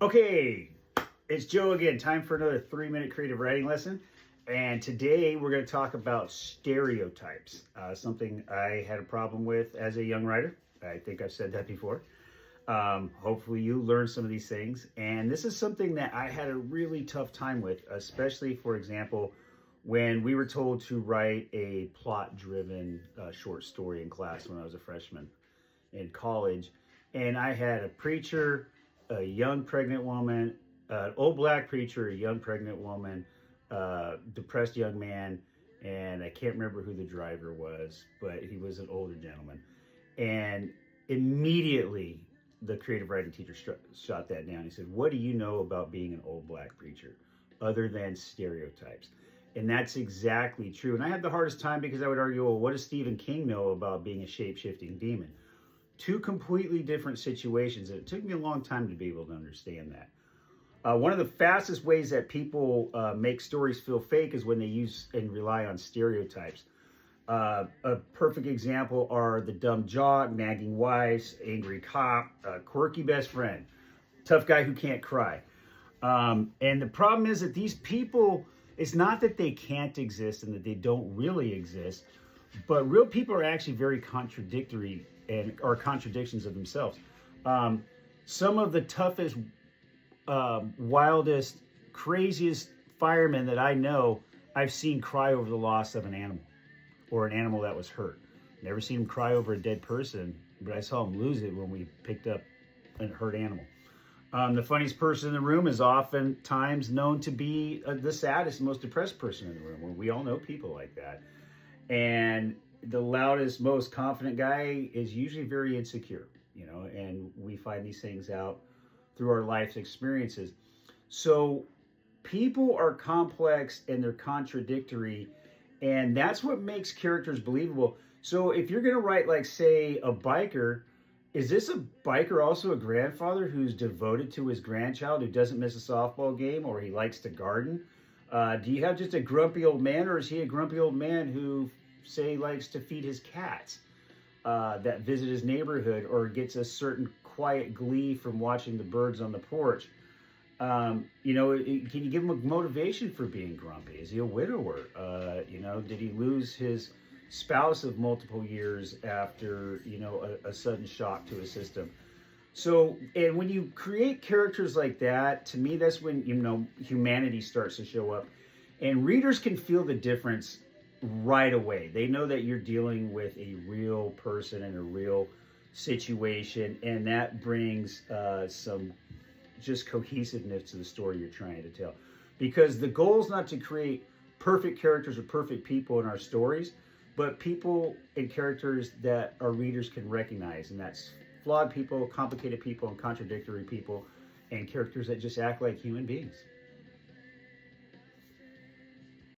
Okay, it's Joe again. Time for another 3-minute creative writing lesson. And today we're going to talk about stereotypes, something I had a problem with as a young writer. I think I've said that before. Hopefully you learn some of these things. And this is something that I had a really tough time with, especially, for example, when we were told to write a plot-driven short story in class when I was a freshman in college. And I had a preacher, a young pregnant woman, an old black preacher, a young pregnant woman, depressed young man, and I can't remember who the driver was, but he was an older gentleman. And immediately the creative writing teacher shot that down. He said, "What do you know about being an old black preacher other than stereotypes?" And that's exactly true. And I had the hardest time because I would argue, well, what does Stephen King know about being a shape-shifting demon? Two completely different situations. And it took me a long time to be able to understand that. One of the fastest ways that people make stories feel fake is when they use and rely on stereotypes. A perfect example are the dumb jock, nagging wife, angry cop, quirky best friend, tough guy who can't cry. And the problem is that these people, it's not that they can't exist and that they don't really exist, but real people are actually very contradictory and are contradictions of themselves. Some of the toughest, wildest, craziest firemen that I know, I've seen cry over the loss of an animal or an animal that was hurt. Never seen him cry over a dead person, but I saw him lose it when we picked up a hurt animal. The funniest person in the room is oftentimes known to be the saddest, most depressed person in the room. We all know people like that. And the loudest, most confident guy is usually very insecure, and we find these things out through our life's experiences. So people are complex and they're contradictory, and that's what makes characters believable. So if you're going to write, like, say, a biker, is this a biker also a grandfather who's devoted to his grandchild, who doesn't miss a softball game, or he likes to garden? Do you have just a grumpy old man, or is he a grumpy old man who, say, likes to feed his cats that visit his neighborhood, or gets a certain quiet glee from watching the birds on the porch? Can you give him a motivation for being grumpy? Is he a widower? Did he lose his spouse of multiple years after, a sudden shock to his system? So, and when you create characters like that, to me, that's when, humanity starts to show up. And readers can feel the difference right away. They know that you're dealing with a real person and a real situation, and that brings some just cohesiveness to the story you're trying to tell. Because the goal is not to create perfect characters or perfect people in our stories, but people and characters that our readers can recognize, and that's flawed people, complicated people, and contradictory people, and characters that just act like human beings.